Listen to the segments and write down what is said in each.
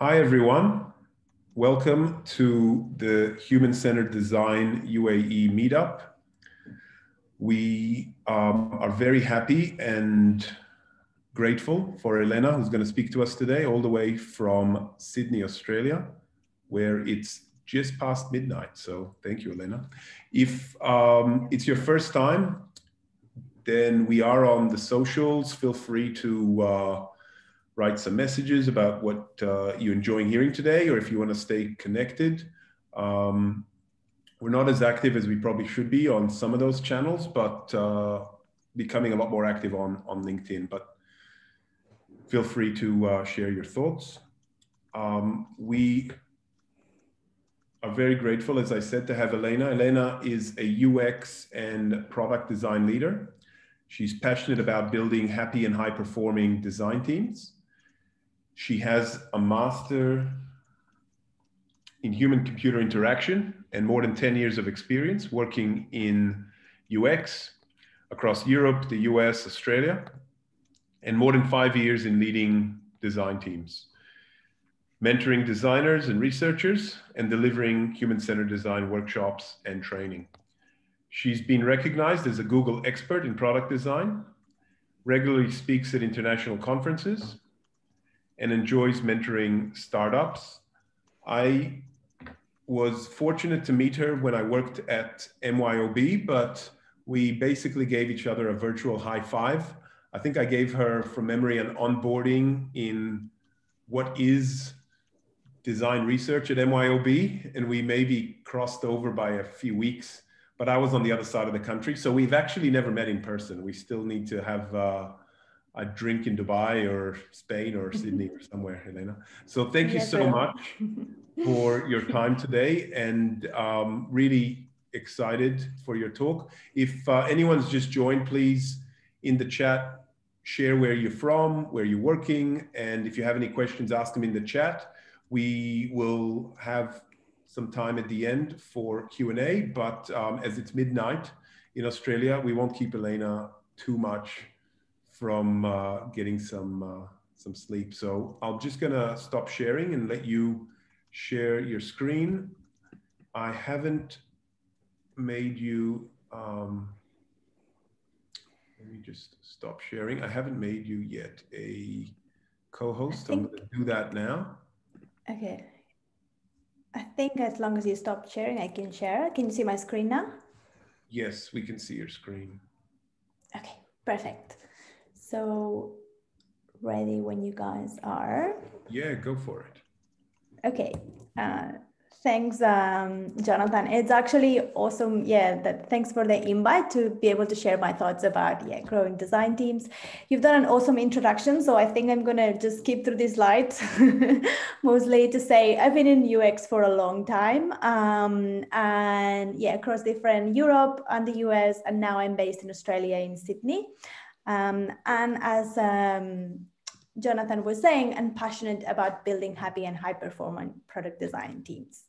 Hi, everyone. Welcome to the Human-Centered Design UAE Meetup. We are very happy and grateful for Elena, who's going to speak to us today, all the way from Sydney, Australia, where it's just past midnight. So thank you, Elena. If it's your first time, then we are on the socials. Feel free to write some messages about what you're enjoying hearing today, or if you want to stay connected. We're not as active as we probably should be on some of those channels, but becoming a lot more active on LinkedIn. But feel free to share your thoughts. We are very grateful, as I said, to have Elena. Elena is a UX and product design leader. She's passionate about building happy and high-performing design teams. She has a master in human-computer interaction and more than 10 years of experience working in UX across Europe, the US, Australia, and more than 5 years in leading design teams, mentoring designers and researchers, and delivering human-centered design workshops and training. She's been recognized as a Google expert in product design, regularly speaks at international conferences, and enjoys mentoring startups. I was fortunate to meet her when I worked at MYOB, but we basically gave each other a virtual high five. I think I gave her, from memory, an onboarding in what is design research at MYOB, and we maybe crossed over by a few weeks, but I was on the other side of the country. So we've actually never met in person. We still need to have a drink in Dubai or Spain or Sydney or somewhere, Elena. So thank you so much for your time today, and really excited for your talk. If anyone's just joined, please, in the chat, share where you're from, where you're working, and if you have any questions, ask them in the chat. We will have some time at the end for Q&A, but as it's midnight in Australia, we won't keep Elena too much from getting some sleep. So I'm just gonna stop sharing and let you share your screen. I haven't made you, let me just stop sharing. I haven't made you yet a co-host. I'm gonna do that now. Okay. I think as long as you stop sharing, I can share. Can you see my screen now? Yes, we can see your screen. Okay, perfect. So ready when you guys are. Yeah, go for it. Okay. Thanks, Jonathan. It's actually awesome. Yeah, thanks for the invite to be able to share my thoughts about growing design teams. You've done an awesome introduction, so I think I'm gonna just skip through these slides, mostly to say I've been in UX for a long time, and across different Europe and the US, and now I'm based in Australia in Sydney. And as Jonathan was saying, I'm passionate about building happy and high-performing product design teams.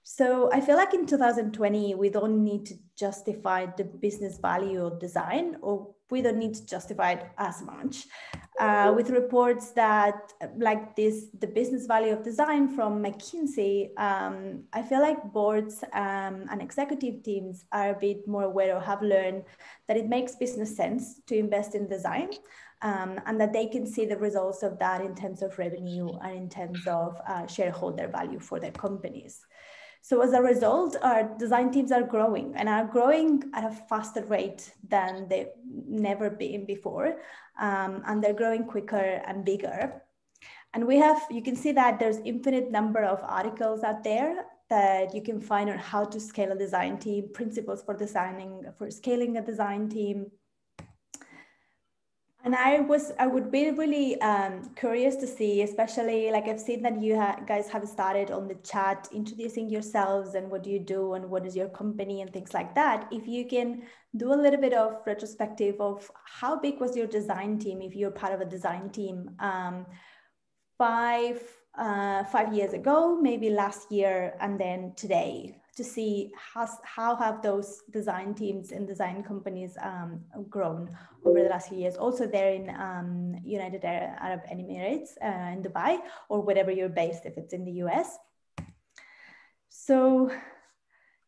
So I feel like in 2020, we don't need to justify the business value of design, or we don't need to justify it as much. With reports that like this, the business value of design from McKinsey, I feel like boards and executive teams are a bit more aware or have learned that it makes business sense to invest in design. And that they can see the results of that in terms of revenue and in terms of shareholder value for their companies. So as a result, our design teams are growing, and are growing at a faster rate than they've never been before. And they're growing quicker and bigger. And you can see that there's infinite number of articles out there that you can find on how to scale a design team, principles for scaling a design team. And I would be really curious to see, especially like I've seen that you guys have started on the chat introducing yourselves and what do you do and what is your company and things like that. If you can do a little bit of retrospective of how big was your design team, if you're part of a design team 5 years ago, maybe last year, and then today. to see how have those design teams and design companies grown over the last few years. Also there in United Arab Emirates, in Dubai, or wherever you're based, if it's in the US. So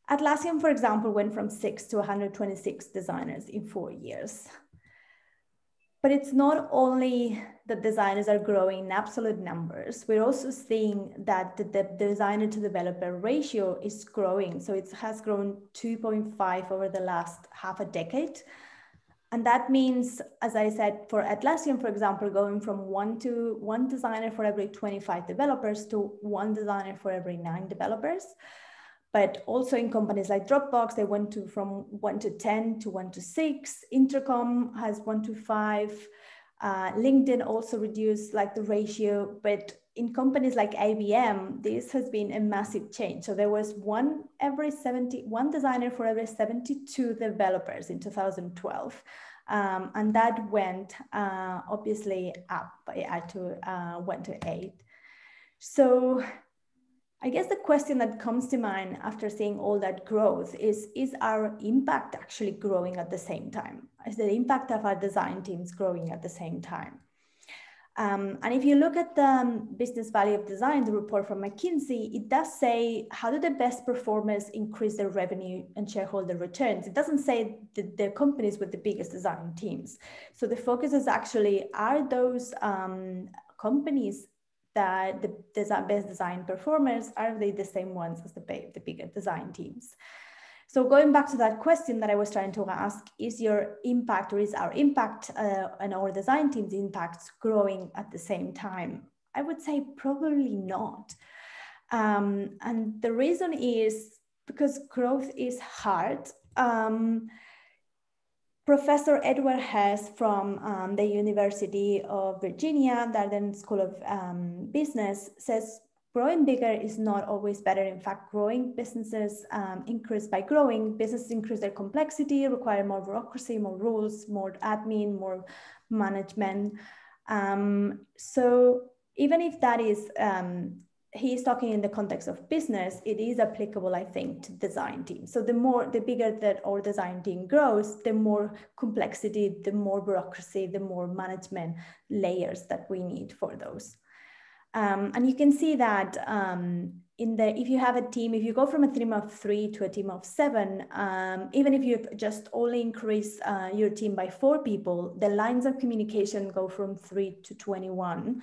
Atlassian, for example, went from 6 to 126 designers in 4 years. But it's not only that designers are growing in absolute numbers, we're also seeing that the designer to developer ratio is growing. So it has grown 2.5 over the last half a decade. And that means, as I said, for Atlassian, for example, going from one designer for every 25 developers to 1 designer for every 9 developers. But also in companies like Dropbox, they went from 1 to 10 to 1 to 6. Intercom has 1 to 5. LinkedIn also reduced like the ratio, but in companies like IBM, this has been a massive change. So there was one designer for every 72 developers in 2012. And that went obviously up went to 8. So I guess the question that comes to mind after seeing all that growth is our impact actually growing at the same time? Is the impact of our design teams growing at the same time? And if you look at the business value of design, the report from McKinsey, it does say, how do the best performers increase their revenue and shareholder returns? It doesn't say the companies with the biggest design teams. So the focus is actually, are those companies that the best design performers, are they the same ones as the bigger design teams? So going back to that question that I was trying to ask, is your impact, or is our impact and our design team's impacts growing at the same time? I would say probably not. And the reason is because growth is hard. Professor Edward Hess from the University of Virginia, Darden School of Business, says growing bigger is not always better. In fact, growing businesses increase by growing. Businesses increase their complexity, require more bureaucracy, more rules, more admin, more management. So even if that is, he's talking in the context of business, it is applicable, I think, to design teams. So the bigger that our design team grows, the more complexity, the more bureaucracy, the more management layers that we need for those. And you can see that if you have a team, if you go from a team of 3 to a team of 7, even if you just only increase your team by 4 people, the lines of communication go from 3 to 21.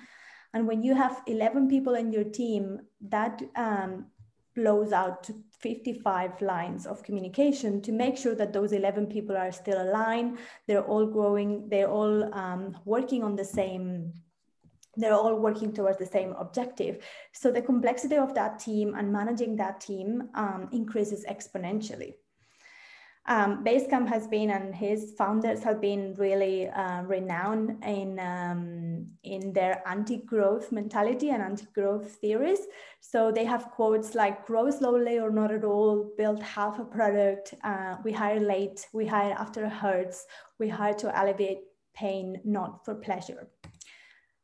And when you have 11 people in your team, that blows out to 55 lines of communication to make sure that those 11 people are still aligned. They're all growing. They're all working on the same. They're all working towards the same objective. So the complexity of that team and managing that team increases exponentially. Basecamp has been, and his founders have been really renowned in their anti-growth mentality and anti-growth theories. So they have quotes like, grow slowly or not at all, build half a product, we hire late, we hire after it hurts, we hire to alleviate pain, not for pleasure.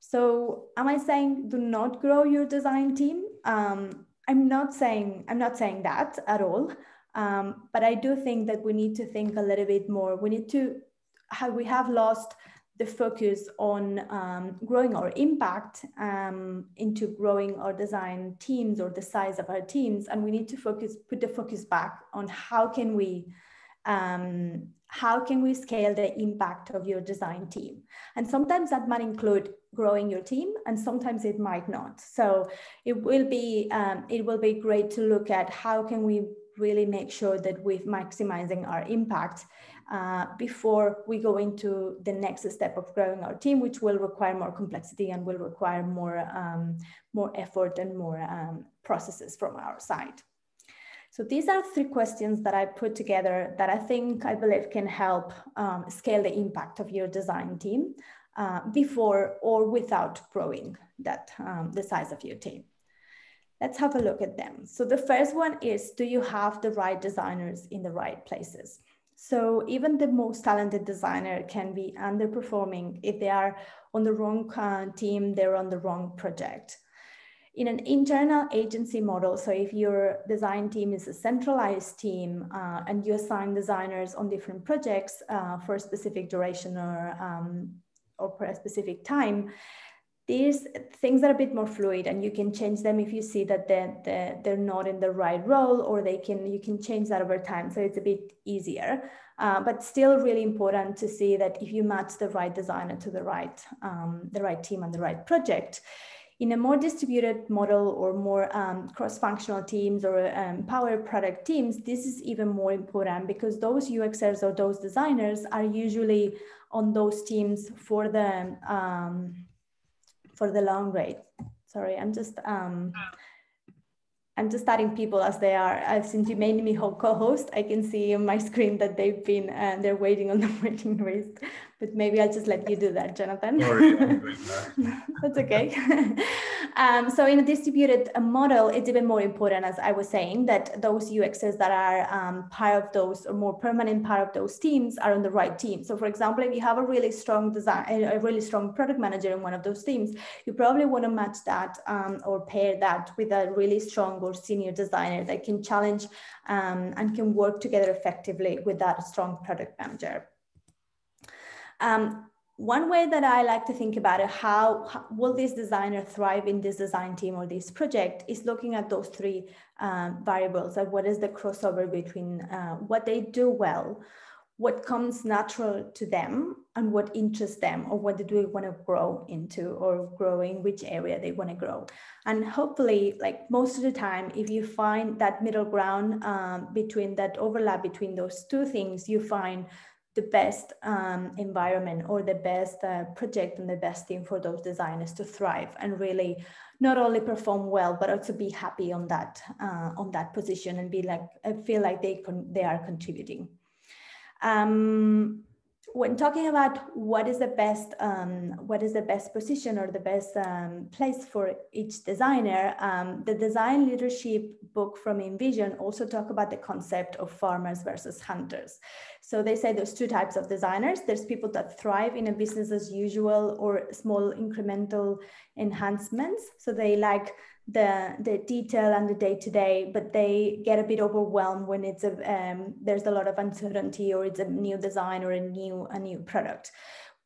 So am I saying do not grow your design team? I'm not saying that at all. But I do think that we need to think a little bit more. We have lost the focus on growing our impact into growing our design teams or the size of our teams. And we need to put the focus back on how can we scale the impact of your design team? And sometimes that might include growing your team, and sometimes it might not. So it will be great to look at how can we really make sure that we're maximizing our impact before we go into the next step of growing our team, which will require more complexity and will require more effort and more processes from our side. So these are 3 questions that I put together that I believe can help scale the impact of your design team before or without growing the size of your team. Let's have a look at them. So the first one is, do you have the right designers in the right places? So even the most talented designer can be underperforming if they are on the wrong team, they're on the wrong project. In an internal agency model, so if your design team is a centralized team and you assign designers on different projects for a specific duration or for a specific time, these things are a bit more fluid, and you can change them if you see that they're not in the right role, or you can change that over time. So it's a bit easier, but still really important to see that if you match the right designer to the right team and the right project. In a more distributed model or more cross-functional teams or power product teams, this is even more important because those UXers or those designers are usually on those teams for the long run. Sorry, I'm just adding people as they are. Since you made me co-host, I can see on my screen that they're waiting on the waiting list. But maybe I'll just let you do that, Jonathan. Sorry, I'm doing that. That's okay. So in a distributed model, it's even more important, as I was saying, that those UXers that are part of those or more permanent part of those teams are on the right team. So for example, if you have a really strong product manager in one of those teams, you probably want to match that or pair that with a really strong or senior designer that can challenge and can work together effectively with that strong product manager. One way that I like to think about it, how will this designer thrive in this design team or this project, is looking at those three variables. Like what is the crossover between what they do well, what comes natural to them, and what interests them, or what do they want to grow into, or grow in which area they want to grow. And hopefully, like most of the time, if you find that middle ground between that overlap between those two things, you find the best environment or the best project and the best team for those designers to thrive and really not only perform well, but also be happy on that position and feel like they are contributing. When talking about what is the best position or the best place for each designer, the design leadership book from Envision also talk about the concept of farmers versus hunters. So they say there's two types of designers. There's people that thrive in a business as usual or small incremental enhancements. So they like the detail and the day-to-day, but they get a bit overwhelmed when it's there's a lot of uncertainty, or it's a new design or a new product.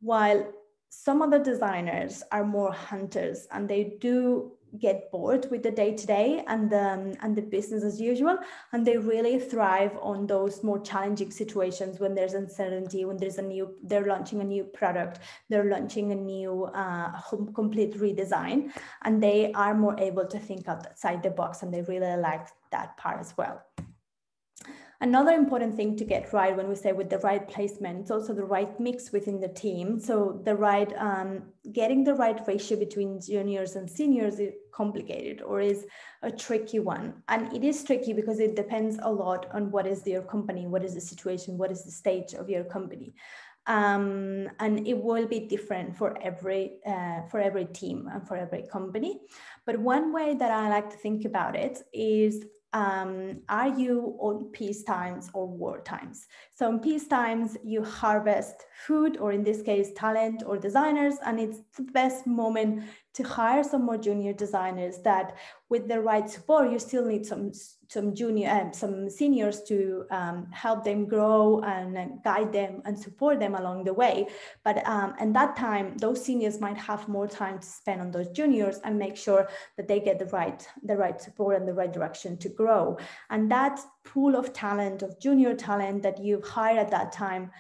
While some other designers are more hunters, and they do get bored with the day-to-day and the business as usual, and they really thrive on those more challenging situations when there's uncertainty, when they're launching a new product, they're launching a new complete redesign, and they are more able to think outside the box, and they really like that part as well. Another important thing to get right when we say with the right placement, it's also the right mix within the team. So the right, getting the right ratio between juniors and seniors is complicated, or is a tricky one. And it is tricky because it depends a lot on what is your company, what is the situation, what is the stage of your company. And it will be different for every team and for every company. But one way that I like to think about it is, are you on peace times or war times? So in peace times, you harvest food, or in this case, talent or designers, and it's the best moment to hire some more junior designers that with the right support, you still need some seniors to help them grow and guide them and support them along the way. But and that time, those seniors might have more time to spend on those juniors and make sure that they get the right support and the right direction to grow. And that pool of talent, of junior talent that you hire at that time,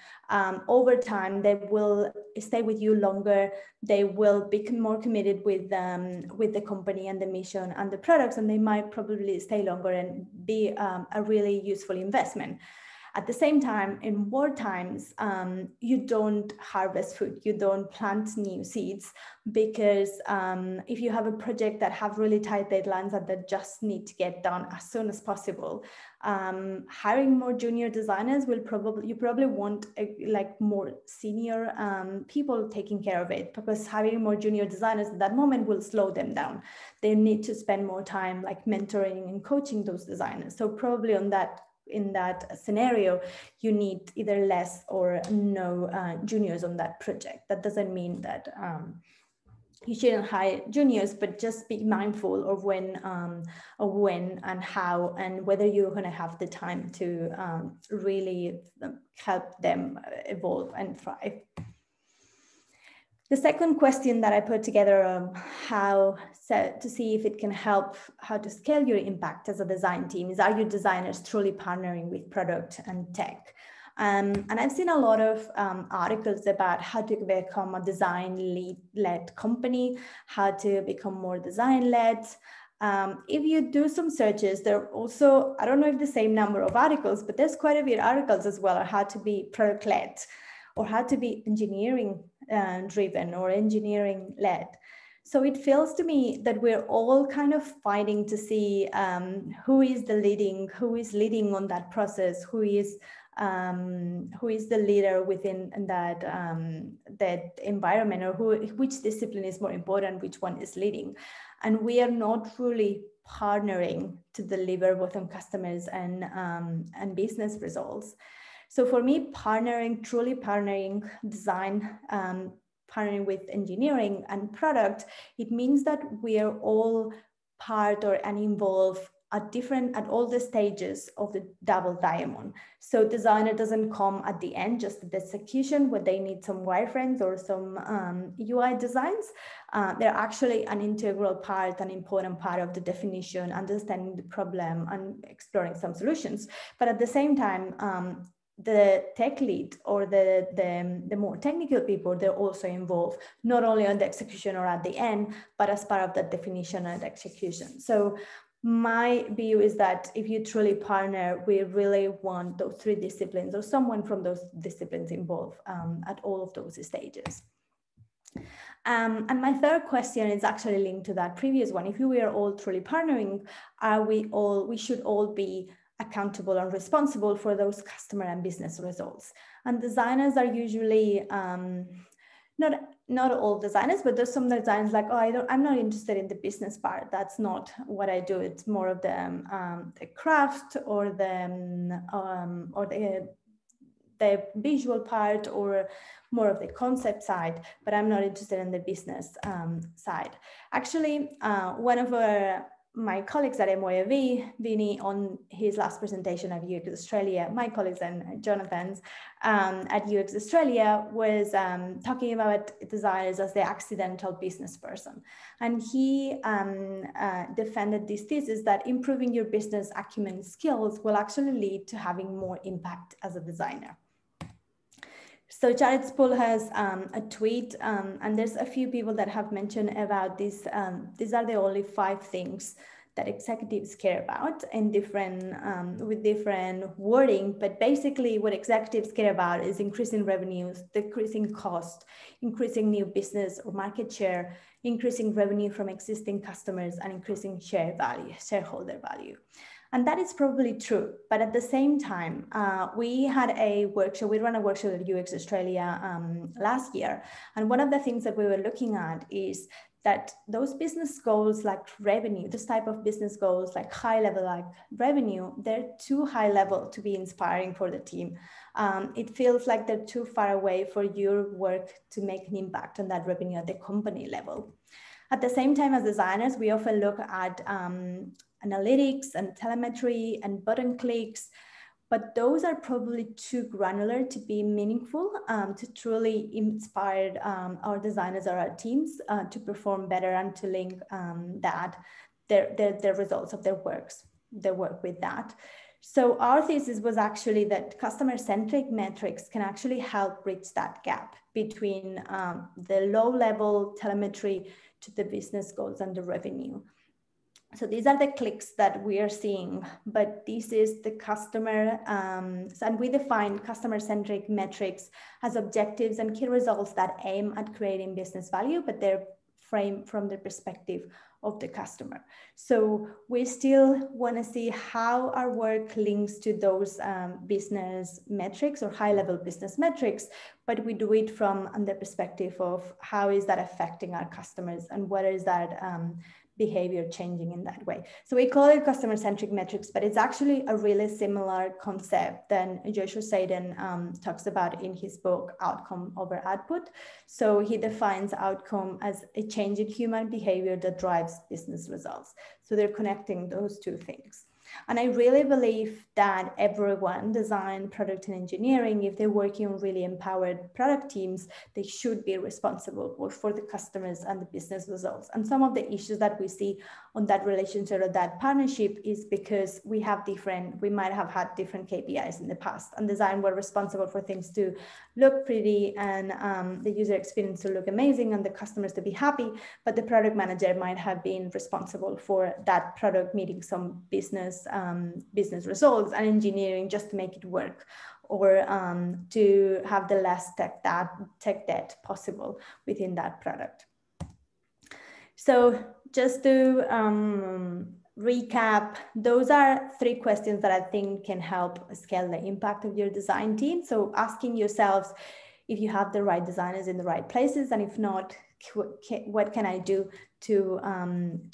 over time, they will stay with you longer. They will become more committed with the company and the mission and the products, and they might probably stay longer and be a really useful investment. At the same time, in war times, you don't harvest food, you don't plant new seeds, because if you have a project that have really tight deadlines that just need to get done as soon as possible, hiring more junior designers you probably want more senior people taking care of it, because having more junior designers at that moment will slow them down. They need to spend more time mentoring and coaching those designers. So probably in that scenario, you need either less or no juniors on that project. That doesn't mean that you shouldn't hire juniors, but just be mindful of when and how and whether you're going to have the time to really help them evolve and thrive. The second question that I put together, to see if it can help how to scale your impact as a design team, is, are your designers truly partnering with product and tech? And I've seen a lot of articles about how to become a design-led company, how to become more design-led. If you do some searches, there are also, I don't know if the same number of articles, but there's quite a few articles as well on how to be product-led or how to be engineering driven or engineering led. So it feels to me that we're all kind of fighting to see who is leading on that process, who is the leader within that that environment, or which discipline is more important, which one is leading. And we are not really partnering to deliver both on customers and business results. So for me, truly partnering design, partnering with engineering and product, it means that we are all part and involved at all the stages of the double diamond. So designer doesn't come at the end, just at the execution where they need some wireframes or some UI designs. They're actually an integral part, an important part of the definition, understanding the problem and exploring some solutions. But at the same time, the tech lead or the more technical people, they're also involved, not only on the execution or at the end, but as part of the definition and execution. So my view is that if you truly partner, we really want those three disciplines or someone from those disciplines involved at all of those stages. And my third question is actually linked to that previous one. If we are all truly partnering, we should all be accountable and responsible for those customer and business results. And designers are usually not all designers, but there's some designers like, oh, I'm not interested in the business part. That's not what I do. It's more of the craft or the visual part or more of the concept side, but I'm not interested in the business side. Actually, one of my colleagues at MYOV, Vinny, on his last presentation at UX Australia, my colleagues and Jonathan's at UX Australia, was talking about designers as the accidental business person. And he defended this thesis that improving your business acumen skills will actually lead to having more impact as a designer. So Jared Spool has a tweet, and there's a few people that have mentioned about this. These are the only 5 things that executives care about in with different wording. But basically what executives care about is increasing revenues, decreasing cost, increasing new business or market share, increasing revenue from existing customers, and increasing shareholder value. And that is probably true. But at the same time, we ran a workshop at UX Australia last year. And one of the things that we were looking at is that those business goals like revenue, this type of business goals like high level like revenue, they're too high level to be inspiring for the team. It feels like they're too far away for your work to make an impact on that revenue at the company level. At the same time, as designers, we often look at analytics and telemetry and button clicks, but those are probably too granular to be meaningful, to truly inspire our designers or our teams to perform better and to link their results of their work with that. So our thesis was actually that customer-centric metrics can actually help bridge that gap between the low-level telemetry to the business goals and the revenue. So these are the clicks that we are seeing, but this is the customer, and we define customer-centric metrics as objectives and key results that aim at creating business value, but they're framed from the perspective of the customer. So we still want to see how our work links to those business metrics or high-level business metrics, but we do it from the perspective of how is that affecting our customers and what is that behavior changing in that way. So we call it customer-centric metrics, but it's actually a really similar concept than Joshua Sadin talks about in his book, Outcome Over Output. So he defines outcome as a change in human behavior that drives business results. So they're connecting those two things. And I really believe that everyone, design, product, and engineering, if they're working on really empowered product teams, they should be responsible both for the customers and the business results. And some of the issues that we see on that relationship or that partnership is because we might have had different KPIs in the past, and design were responsible for things to look pretty and the user experience to look amazing and the customers to be happy, but the product manager might have been responsible for that product meeting some business results, and engineering just to make it work, or to have the less tech debt possible within that product. So just to recap, those are 3 questions that I think can help scale the impact of your design team. So asking yourselves if you have the right designers in the right places, and if not, what can I do to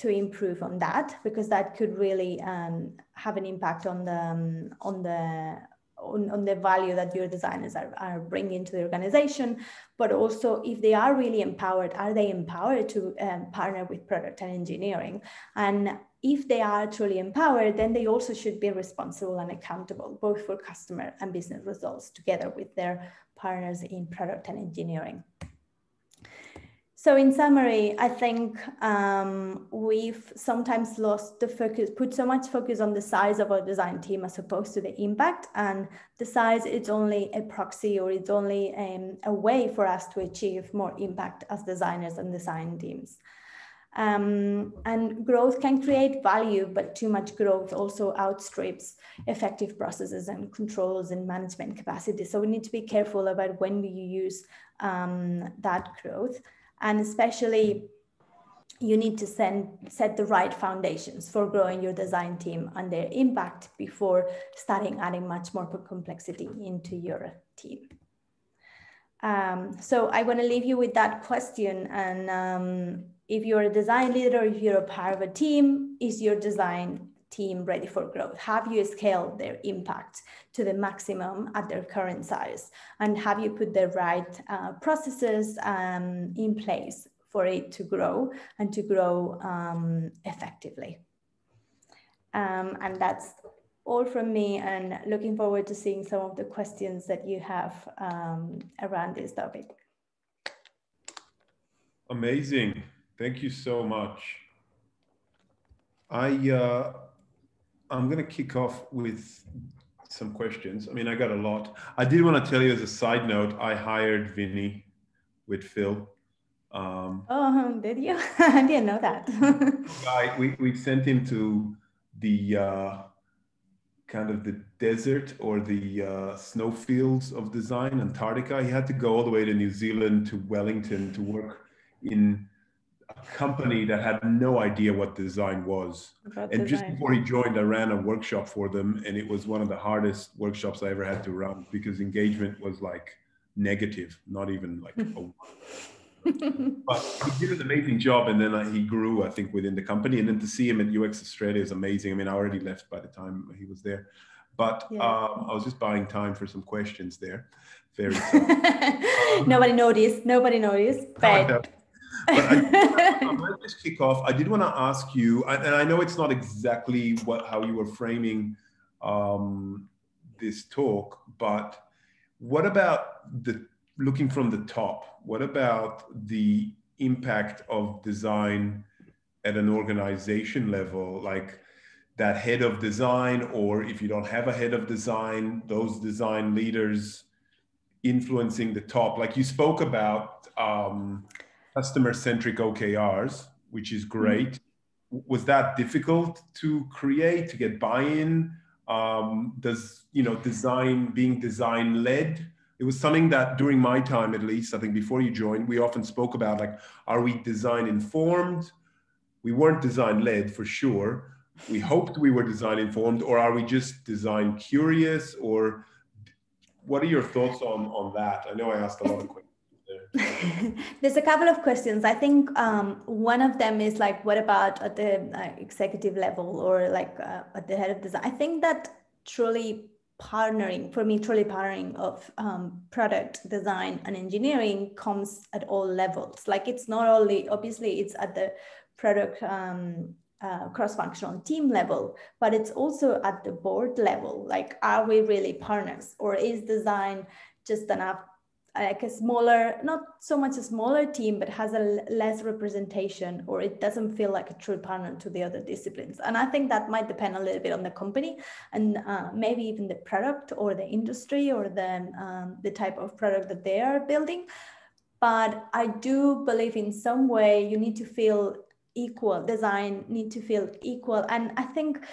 improve on that, because that could really have an impact on the value that your designers are bringing to the organization. But also, if they are really empowered, are they empowered to partner with product and engineering? And if they are truly empowered, then they also should be responsible and accountable, both for customer and business results, together with their partners in product and engineering. So in summary, I think we've sometimes lost the focus, put so much focus on the size of our design team as opposed to the impact. And the size, it's only a proxy, or it's only a way for us to achieve more impact as designers and design teams. And growth can create value, but too much growth also outstrips effective processes and controls and management capacity. So we need to be careful about when we use that growth. And especially, you need to set the right foundations for growing your design team and their impact before starting adding much more complexity into your team. So I want to leave you with that question. And if you're a design leader, if you're a part of a team, is your design team ready for growth? Have you scaled their impact to the maximum at their current size? And have you put the right processes in place for it to grow and to grow effectively? And that's all from me, and looking forward to seeing some of the questions that you have around this topic. Amazing. Thank you so much. I'm going to kick off with some questions. I mean, I got a lot. I did want to tell you as a side note, I hired Vinny with Phil. Oh, did you? I didn't know that. we sent him to the kind of the desert or the snowfields of design, Antarctica. He had to go all the way to New Zealand, to Wellington, to work in a company that had no idea what design was. And just before he joined, I ran a workshop for them, and it was one of the hardest workshops I ever had to run, because engagement was like negative, not even like a one. But he did an amazing job, and then he grew, I think, within the company. And then to see him at UX Australia is amazing. I mean, I already left by the time he was there, but yeah. I was just buying time for some questions there. Very Nobody noticed. Nobody noticed. But I might just kick off. I did want to ask you, and I know it's not exactly how you were framing this talk, but what about looking from the top? What about the impact of design at an organization level, like that head of design, or if you don't have a head of design, those design leaders influencing the top? Like you spoke about customer-centric OKRs, which is great. Was that difficult to create, to get buy-in? Does, being design-led? It was something that during my time, at least, I think before you joined, we often spoke about, like, are we design-informed? We weren't design-led for sure. We hoped we were design-informed, or are we just design-curious? Or what are your thoughts on that? I know I asked a lot of questions there. There's a couple of questions. I think one of them is like, what about at the executive level or like at the head of design? I think that truly partnering of product design and engineering comes at all levels. Like it's not only, obviously it's at the product cross-functional team level, but it's also at the board level. Like, are we really partners, or is design just enough, like a smaller, not so much a smaller team, but has a less representation, or it doesn't feel like a true partner to the other disciplines? And I think that might depend a little bit on the company and maybe even the product or the industry or the type of product that they are building. But I do believe in some way you need to feel equal, design need to feel equal. And I think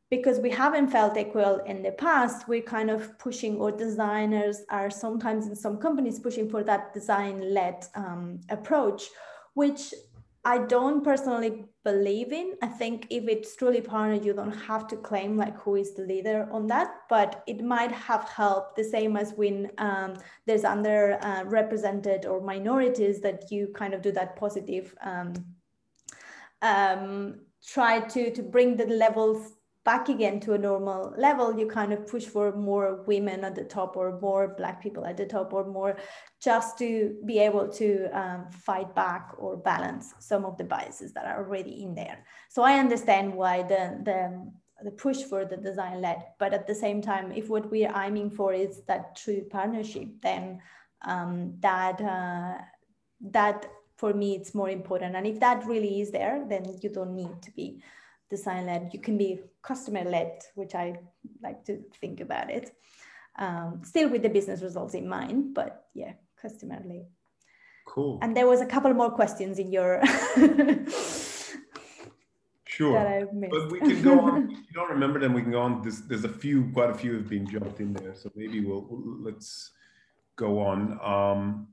because we haven't felt equal in the past, we're kind of pushing, or designers are sometimes in some companies pushing for that design-led approach, which I don't personally believe in. I think if it's truly partner, you don't have to claim like who is the leader on that, but it might have helped, the same as when there's underrepresented or minorities, that you kind of do that positive, try to bring the levels back again to a normal level. You kind of push for more women at the top, or more Black people at the top, or more, just to be able to fight back or balance some of the biases that are already in there. So I understand why the push for the design led, but at the same time, if what we are aiming for is that true partnership, then that for me, it's more important. And if that really is there, then you don't need to be design-led. You can be customer-led, which I like to think about it. Still with the business results in mind, but yeah, customer-led. Cool. And there was a couple more questions in your... Sure. That I missed. But we can go on. If you don't remember them, we can go on. There's quite a few have been jumped in there. So maybe let's go on.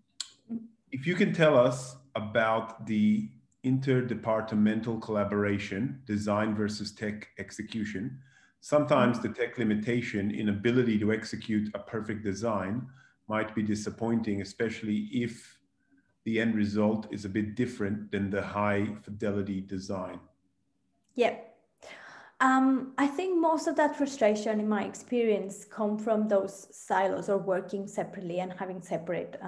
If you can tell us about the interdepartmental collaboration, design versus tech execution. Sometimes the tech limitation in ability to execute a perfect design might be disappointing, especially if the end result is a bit different than the high fidelity design. Yeah. I think most of that frustration, in my experience, come from those silos, or working separately and having separate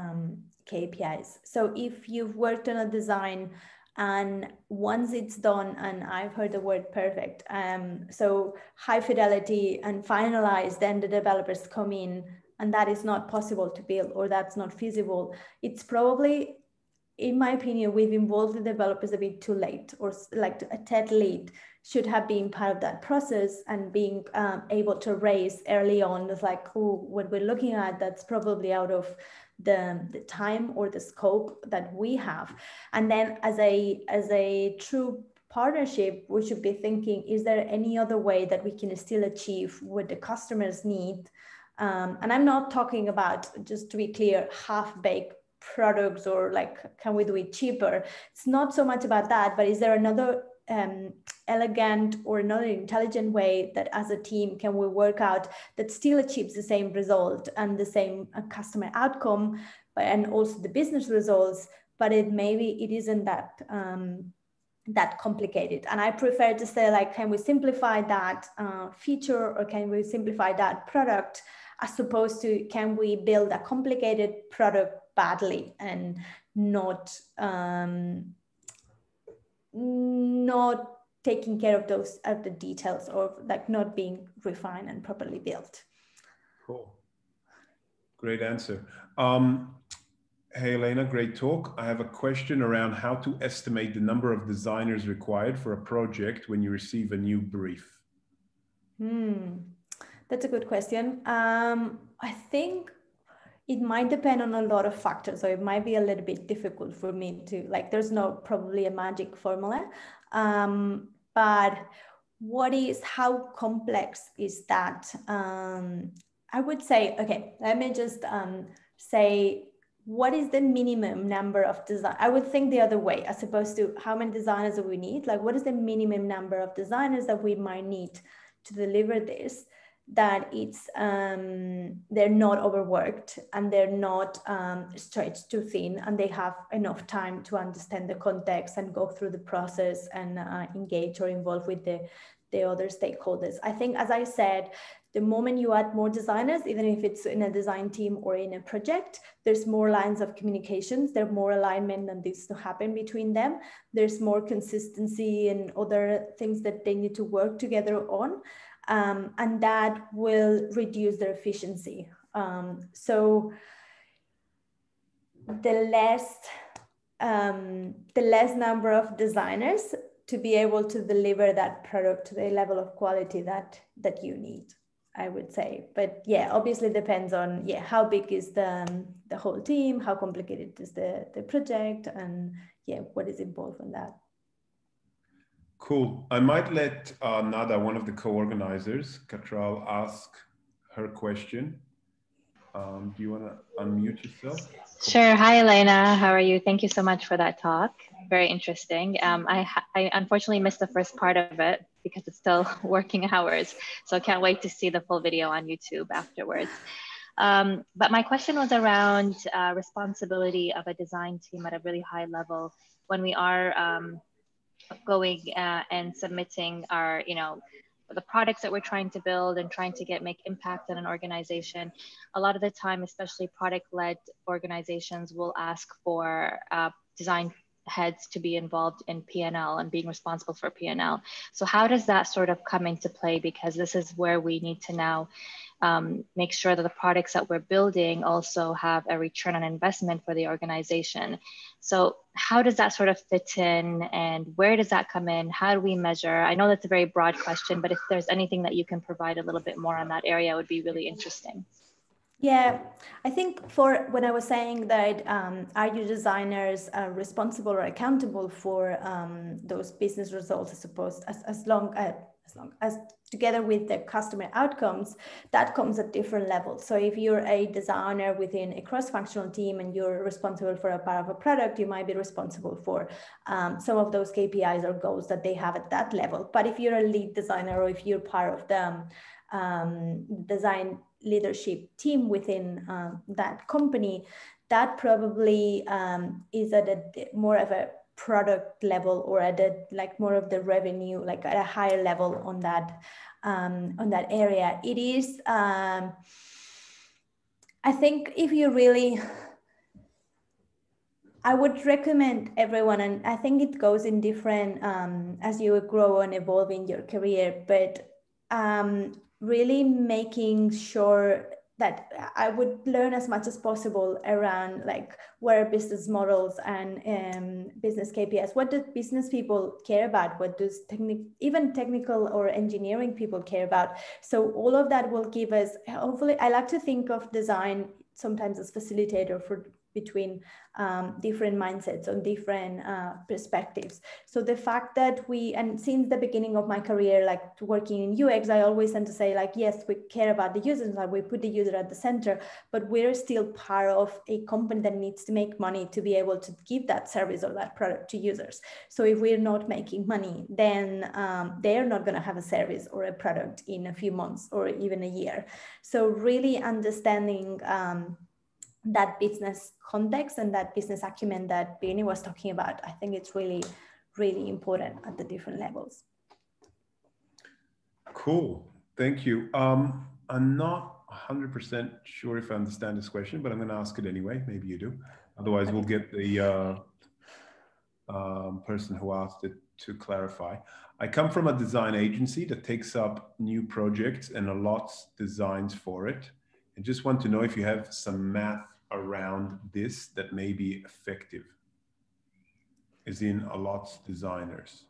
KPIs. So if you've worked on a design and once it's done, and I've heard the word perfect, so high fidelity and finalized, then the developers come in and that is not possible to build, or that's not feasible, it's probably, in my opinion, we've involved the developers a bit too late, or like a tad late. Should have been part of that process and being able to raise early on. It's like, oh, what we're looking at, that's probably out of the time or the scope that we have. And then as a true partnership, we should be thinking, is there any other way that we can still achieve what the customers need? And I'm not talking about, just to be clear, half-baked products, or like, can we do it cheaper? It's not so much about that, but is there another elegant or another intelligent way that as a team can we work out that still achieves the same result and the same customer outcome, and also the business results, but maybe it isn't that complicated? And I prefer to say, like, can we simplify that feature, or can we simplify that product, as opposed to can we build a complicated product badly and not taking care of the details, or like not being refined and properly built. Cool. Great answer. Hey, Elena, great talk. I have a question around how to estimate the number of designers required for a project when you receive a new brief. That's a good question. I think it might depend on a lot of factors, so it might be a little bit difficult for me to, like, there's probably a magic formula, but how complex is that? I would say, okay, let me just say, what is the minimum number of design? I would think the other way, as opposed to how many designers do we need? Like, what is the minimum number of designers that we might need to deliver this? that it's they're not overworked and they're not stretched too thin, and they have enough time to understand the context and go through the process and engage or involve with the other stakeholders. I think, as I said, the moment you add more designers, even if it's in a design team or in a project, there's more lines of communications, there's more alignment that needs to happen between them. There's more consistency and other things that they need to work together on. And that will reduce their efficiency. So the less number of designers to be able to deliver that product to the level of quality that you need, I would say. But yeah, obviously depends on how big is the whole team, how complicated is the project, and what is involved in that. Cool. I might let Nada, one of the co-organizers, Katral, ask her question. Do you want to unmute yourself? Sure. Hi, Elena. How are you? Thank you so much for that talk. Very interesting. I unfortunately missed the first part of it because it's still working hours. So I can't wait to see the full video on YouTube afterwards. But my question was around responsibility of a design team at a really high level when we are going and submitting our, the products that we're trying to build and trying to make impact in an organization. A lot of the time, especially product-led organizations, will ask for design heads to be involved in P&L and being responsible for P&L. So how does that sort of come into play? Because this is where we need to now make sure that the products that we're building also have a return on investment for the organization. So how does that sort of fit in, and where does that come in? How do we measure? I know that's a very broad question, but if there's anything that you can provide a little bit more on that area, it would be really interesting. Yeah, I think for when I was saying that are your designers responsible or accountable for those business results, I suppose, as long as together with the customer outcomes, that comes at different levels. So if you're a designer within a cross-functional team and you're responsible for a part of a product, you might be responsible for some of those KPIs or goals that they have at that level. But if you're a lead designer, or if you're part of the design leadership team within that company, that probably is at a more of a product level, or at a more of the revenue, like at a higher level on that area. It is I think if you really, I would recommend everyone, and I think it goes in different as you grow and evolve in your career, but really making sure that I would learn as much as possible around what are business models and business KPIs. What do business people care about? What does even technical or engineering people care about? So all of that will give us, hopefully, I like to think of design sometimes as facilitator between different mindsets on different perspectives. So the fact that and since the beginning of my career, working in UX, I always tend to say yes, we care about the users, we put the user at the center, but we're still part of a company that needs to make money to be able to give that service or that product to users. So if we're not making money, then they're not going to have a service or a product in a few months or even a year. So really understanding that business context and that business acumen that Birnie was talking about, I think it's really, really important at the different levels. Cool, thank you. I'm not 100% sure if I understand this question, but I'm going to ask it anyway. Maybe you do. Otherwise, we'll get the person who asked it to clarify. I come from a design agency that takes up new projects and allots designs for it. I just want to know if you have some math around this that may be effective, as in allots designers.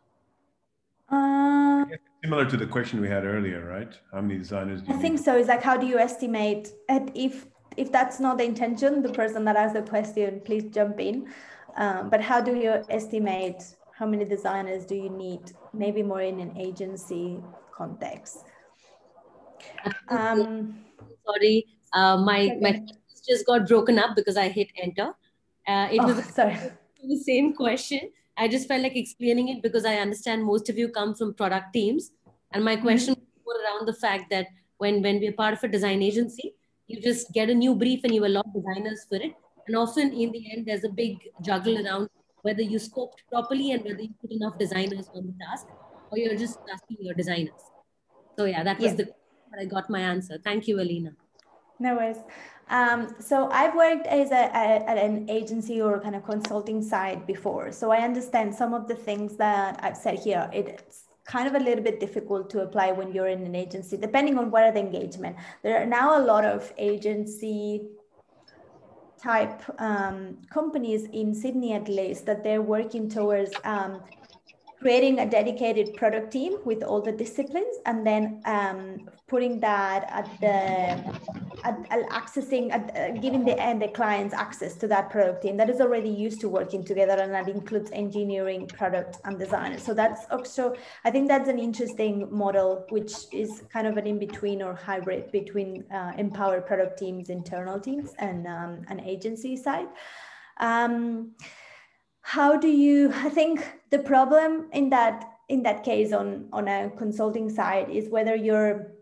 Similar to the question we had earlier, right? How many designers do you need? I think so. It's how do you estimate? And if that's not the intention, the person that asked the question, please jump in. But how do you estimate how many designers do you need? Maybe more in an agency context. Sorry, my just got broken up because I hit enter. It was the same question. I just felt like explaining it because I understand most of you come from product teams. And my question was more around the fact that when we're part of a design agency, you just get a new brief and you allot designers for it. And often in the end, there's a big juggle around whether you scoped properly and whether you put enough designers on the task, or you're just asking your designers. So yeah, that was but I got my answer. Thank you, Elena. No worries. So I've worked at an agency or kind of consulting side before. So I understand some of the things that I've said here. It's kind of a little bit difficult to apply when you're in an agency, depending on what are the engagement. There are now a lot of agency type companies in Sydney, at least, that they're working towards creating a dedicated product team with all the disciplines, and then putting that giving the clients access to that product team that is already used to working together, and that includes engineering, product, and design. So that's also, I think that's an interesting model, which is kind of an in-between or hybrid between empowered product teams, internal teams, and an agency side. How do you, I think the problem in that case on a consulting side is whether you're,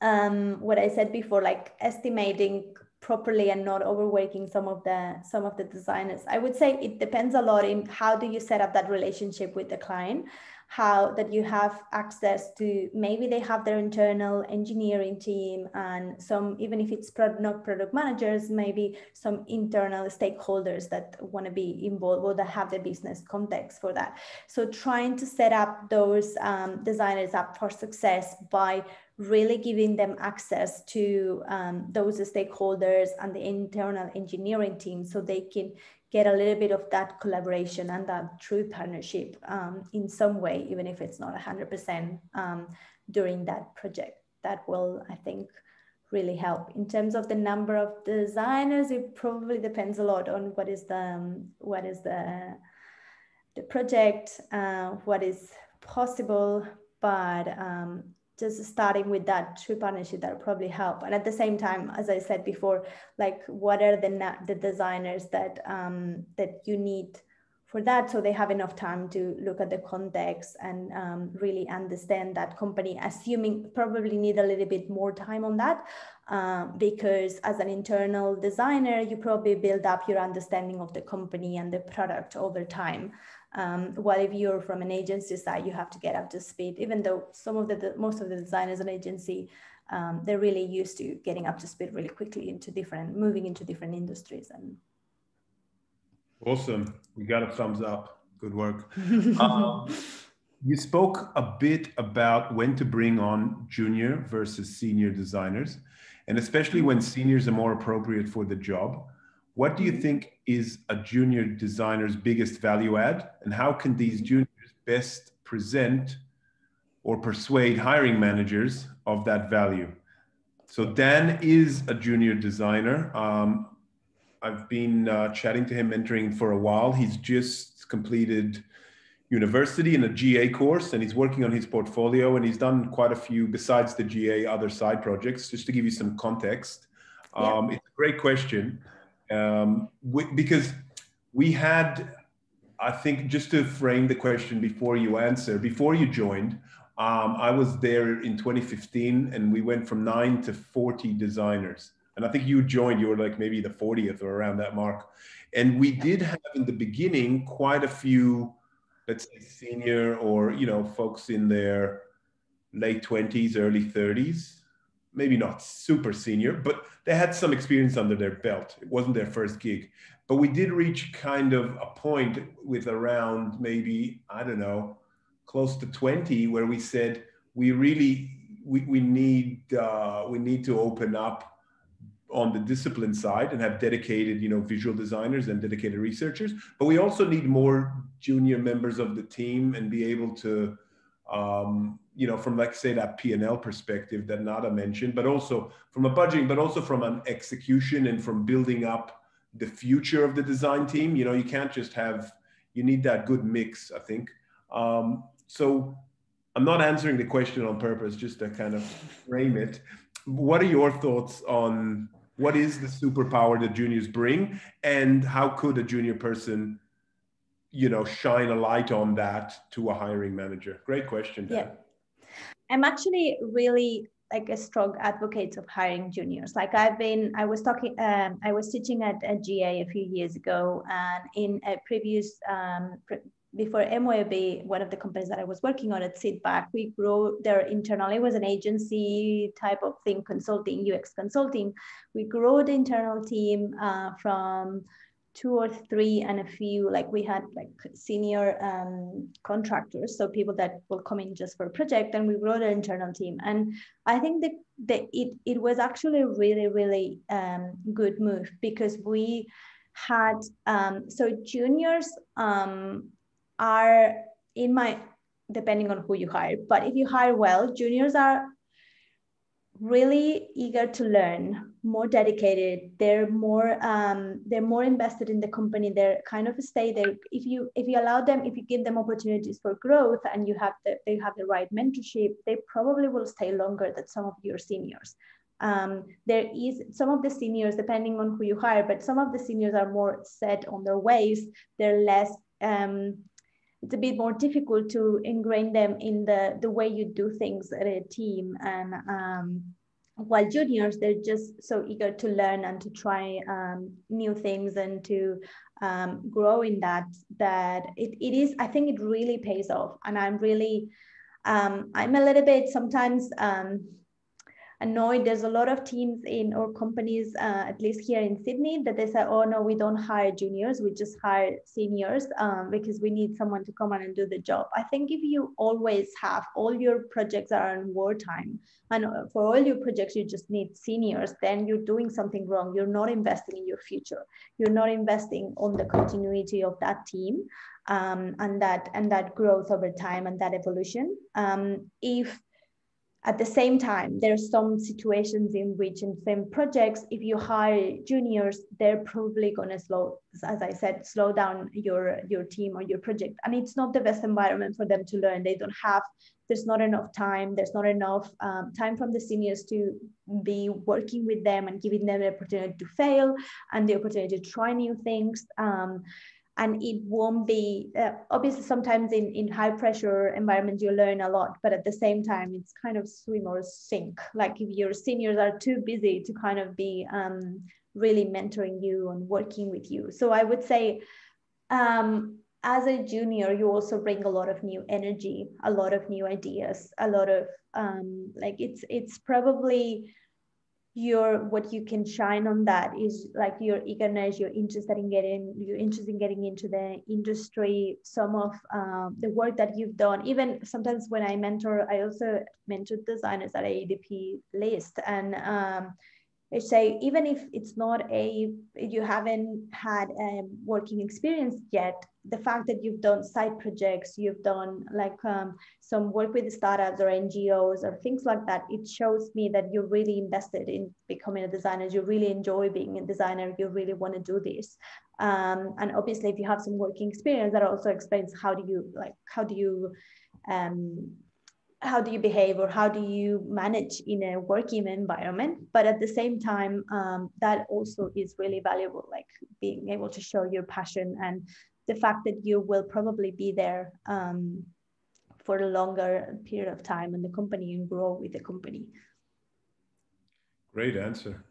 what I said before, like estimating properly and not overworking some of the designers. I would say it depends a lot in how do you set up that relationship with the client, how that you have access to, maybe they have their internal engineering team and some, even if it's not product managers, maybe some internal stakeholders that want to be involved or that have the business context for that. So trying to set up those designers up for success by really giving them access to those stakeholders and the internal engineering team, so they can get a little bit of that collaboration and that true partnership in some way, even if it's not 100% during that project. That will, I think, really help. In terms of the number of designers, it probably depends a lot on what is the project, what is possible, but just starting with that true partnership, that will probably help. And at the same time, as I said before, like what are the designers that that you need for that, so they have enough time to look at the context and really understand that company, assuming probably need a little bit more time on that, because as an internal designer, you probably build up your understanding of the company and the product over time. While if you're from an agency side, you have to get up to speed, even though most of the designers in agency, they're really used to getting up to speed really quickly moving into different industries. And awesome, we got a thumbs up, good work. You spoke a bit about when to bring on junior versus senior designers, and especially when seniors are more appropriate for the job. What do you think is a junior designer's biggest value add, and how can these juniors best present or persuade hiring managers of that value? So Dan is a junior designer. I've been chatting to him, mentoring for a while. He's just completed university in a GA course, and he's working on his portfolio, and he's done quite a few, besides the GA, other side projects. Just to give you some context, it's a great question. Because we had, I think, just to frame the question before you joined, I was there in 2015, and we went from 9 to 40 designers. And I think you joined, you were like maybe the 40th or around that mark. And we did have in the beginning quite a few, let's say senior or, folks in their late 20s, early 30s. Maybe not super senior, but they had some experience under their belt. It wasn't their first gig. But we did reach kind of a point with around maybe, I don't know, close to 20, where we said we need to open up on the discipline side and have dedicated, visual designers and dedicated researchers. But we also need more junior members of the team and be able to from, like, say, that P&L perspective that Nada mentioned, but also from a budgeting, but also from an execution and from building up the future of the design team. You can't just you need that good mix, I think. So I'm not answering the question on purpose, just to kind of frame it. What are your thoughts on what is the superpower that juniors bring, and how could a junior person shine a light on that to a hiring manager? Great question, Dan. Yeah. I'm actually really like a strong advocate of hiring juniors. Like I was teaching at a GA a few years ago, and in a previous, before MOAB, one of the companies that I was working on at Feedback, we grew there internally. It was an agency type of thing, consulting, UX consulting. We grew the internal team from 2 or 3 and a few, like we had like senior contractors, so people that will come in just for a project, and we grew the internal team. And I think that it was actually a really good move, because we had so juniors are depending on who you hire, but if you hire well, juniors are really eager to learn, more dedicated. They're more invested in the company. They're kind of stay there. If you allow them, if you give them opportunities for growth, and they have the right mentorship, they probably will stay longer than some of your seniors. There is some of the seniors, depending on who you hire, but some of the seniors are more set on their ways. They're less it's a bit more difficult to ingrain them in the way you do things at a team. And while juniors, they're just so eager to learn and to try new things and to grow in that it is, I think it really pays off. And I'm really, I'm a little bit sometimes annoyed. There's a lot of teams or companies, at least here in Sydney, that they say, oh no, we don't hire juniors, we just hire seniors because we need someone to come on and do the job. I think if you always have all your projects are in wartime, and for all your projects you just need seniors, then you're doing something wrong. You're not investing in your future. You're not investing on the continuity of that team and that growth over time and that evolution. If at the same time, there's some situations in which in same projects, if you hire juniors, they're probably going to slow down your team or your project. And it's not the best environment for them to learn. There's not enough time. There's not enough time from the seniors to be working with them and giving them the opportunity to fail and the opportunity to try new things. And it won't be, obviously sometimes in high pressure environments, you learn a lot, but at the same time, it's kind of swim or sink. Like if your seniors are too busy to kind of be really mentoring you and working with you. So I would say, as a junior, you also bring a lot of new energy, a lot of new ideas, a lot of, it's probably what you can shine on that is like your eagerness, you're interested in getting into the industry, some of the work that you've done. Even sometimes when I also mentored designers at ADP list, and I say, even if it's not you haven't had a working experience yet, the fact that you've done side projects, you've done like some work with startups or NGOs or things like that, it shows me that you're really invested in becoming a designer. You really enjoy being a designer. You really want to do this. And obviously, if you have some working experience, that also explains how do you behave or how do you manage in a working environment. But at the same time, that also is really valuable, like being able to show your passion and the fact that you will probably be there for a longer period of time in the company and grow with the company. Great answer.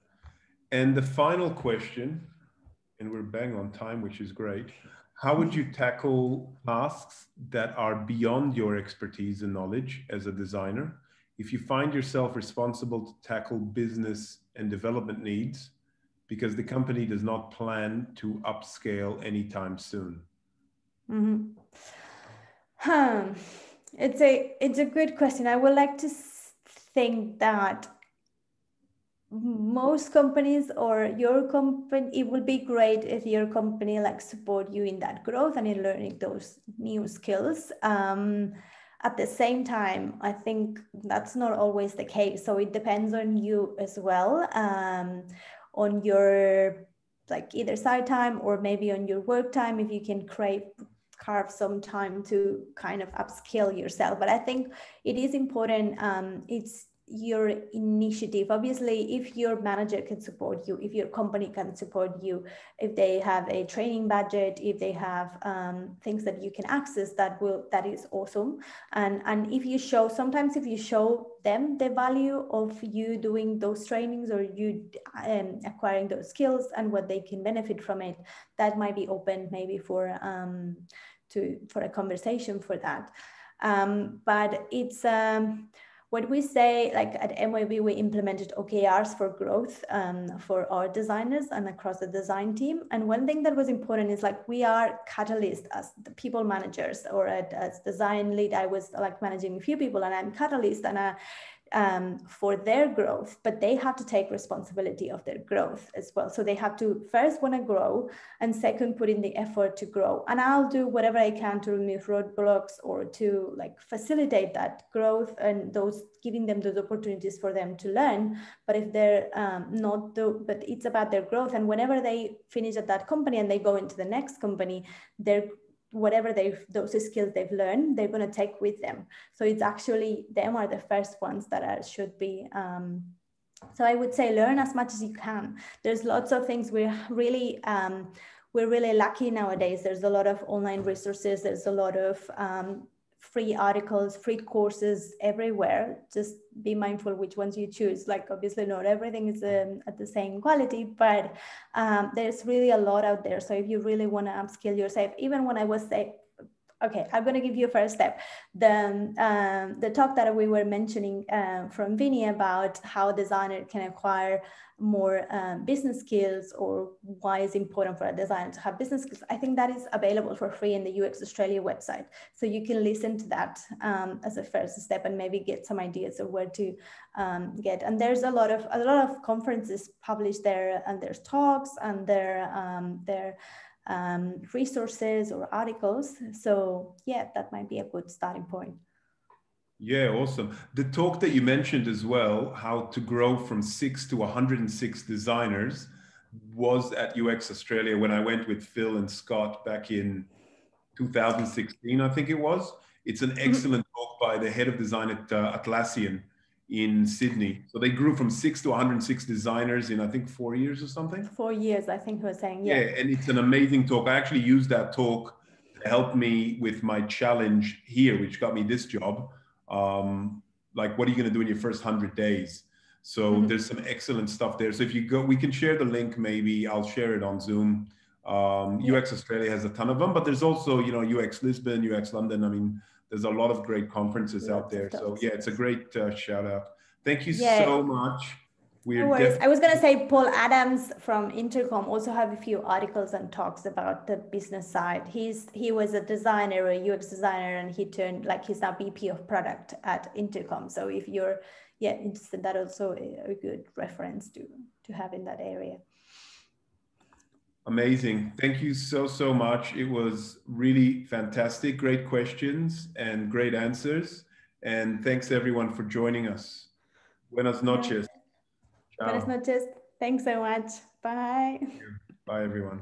And the final question, and we're bang on time, which is great. How would you tackle tasks that are beyond your expertise and knowledge as a designer? If you find yourself responsible to tackle business and development needs because the company does not plan to upscale anytime soon? Mm-hmm. It's a good question. I would like to think that most companies or your company, it would be great if your company like support you in that growth and in learning those new skills. At the same time, I think that's not always the case. So it depends on you as well, on your like either side time or maybe on your work time, if you can carve some time to kind of upskill yourself. But I think it is important. your initiative. Obviously, if your manager can support you, if your company can support you, if they have a training budget, if they have things that you can access, that is awesome. And if you show, sometimes if you show them the value of you doing those trainings or you acquiring those skills and what they can benefit from it, that might be open maybe for a conversation for that. But it's what we say, like at MYB, we implemented OKRs for growth for our designers and across the design team. And one thing that was important is like we are catalyst as the people managers, or as design lead, I was like managing a few people, and I'm catalyst and for their growth, but they have to take responsibility of their growth as well. So they have to first want to grow, and second, put in the effort to grow. And I'll do whatever I can to remove roadblocks or to like facilitate that growth and giving them those opportunities for them to learn. But if they're but it's about their growth. And whenever they finish at that company and they go into the next company, whatever those skills they've learned, they're going to take with them. So it's actually them are the first ones that should be. So I would say learn as much as you can. There's lots of things. We're really lucky nowadays. There's a lot of online resources. There's a lot of free articles, free courses everywhere. Just be mindful which ones you choose. Like obviously not everything is at the same quality, but there's really a lot out there. So if you really want to upskill yourself, even when I was okay, I'm going to give you a first step. The talk that we were mentioning from Vinny about how a designer can acquire more business skills, or why it's important for a designer to have business skills, I think that is available for free in the UX Australia website. So you can listen to that as a first step and maybe get some ideas of where to get. And there's a lot of conferences published there, and there's talks and their resources or articles. So yeah, that might be a good starting point. Yeah, awesome. The talk that you mentioned as well, how to grow from 6 to 106 designers, was at UX Australia when I went with Phil and Scott back in 2016, I think it was. It's an excellent talk by the head of design at Atlassian in Sydney. So they grew from 6 to 106 designers in, I think, 4 years or something. 4 years, I think he was saying. Yeah, and it's an amazing talk. I actually used that talk to help me with my challenge here, which got me this job. Like, what are you going to do in your first 100 days? So there's some excellent stuff there. So if you go, we can share the link. Maybe I'll share it on Zoom. UX Australia has a ton of them, but there's also, UX Lisbon, UX London. I mean, there's a lot of great conferences out there. So yeah, it's a great shout out. Thank you so much. No worries. I was going to say Paul Adams from Intercom also have a few articles and talks about the business side. He was a designer, a UX designer, and he turned, like, he's now VP of product at Intercom. So if you're interested, that also a good reference to have in that area. Amazing. Thank you so much. It was really fantastic. Great questions and great answers. And thanks everyone for joining us. Buenas noches. Buenas noches. Thanks so much. Bye. Bye, everyone.